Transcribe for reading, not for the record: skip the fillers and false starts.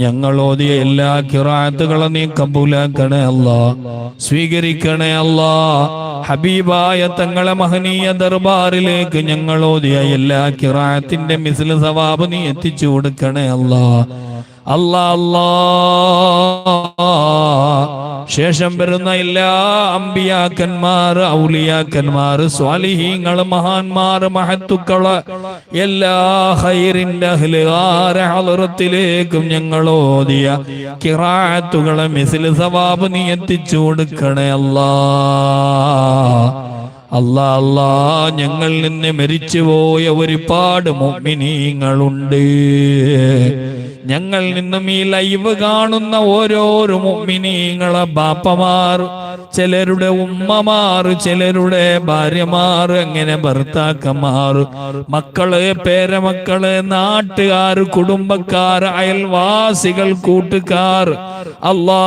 ഞങ്ങൾ ഓതിയ എല്ലാ ഖിറാഅത്തുകളും നീ കബൂലാക്കണേ അല്ലാ, സ്വീകരിക്കണേ അല്ലാ. ഹബീബായ തങ്ങളെ മഹനീയ ദർബാറിലേക്ക് ഞങ്ങൾ ഓതിയ എല്ലാ ഖിറാഅത്തിന്റെ മിസ്ൽ സവാബ് നീ എത്തിച്ചു കൊടുക്കണേ അല്ലാ. അല്ലാ അല്ലാ, ശേഷം വരുന്ന എല്ലാ അമ്പിയാക്കന്മാർ, ഔലിയാക്കന്മാർ, സ്വാലിഹീങ്ങൾ, മഹാന്മാർ, മഹത്തുക്കള്, എല്ലാ ഖൈറിന്റെ അഹ്ലുകാരെ ഹളറത്തിലേക്കും ഞങ്ങൾ ഓതിയ ഖിറാഅത്തുകളെ മിസ്ൽ സവാബ് നീ എത്തിച്ചു കൊടുക്കണേ അല്ലാ. അല്ലാ അല്ലാ, ഞങ്ങൾ നിന്ന് മരിച്ചുപോയ ഒരുപാട് മുഅ്മിനീങ്ങളുണ്ട്. ഞങ്ങൾ നിന്നും ഈ ലൈവ് കാണുന്ന ഓരോരോ മുഅ്മിനീങ്ങളെ ബാപ്പമാർ, ചിലരുടെ ഉമ്മമാർ, ചിലരുടെ ഭാര്യമാർ, അങ്ങനെ ഭർത്താക്കന്മാർ, മക്കള്, പേരമക്കള്, നാട്ടുകാർ, കുടുംബക്കാർ, അയൽവാസികൾ, കൂട്ടുകാർ, അല്ലാ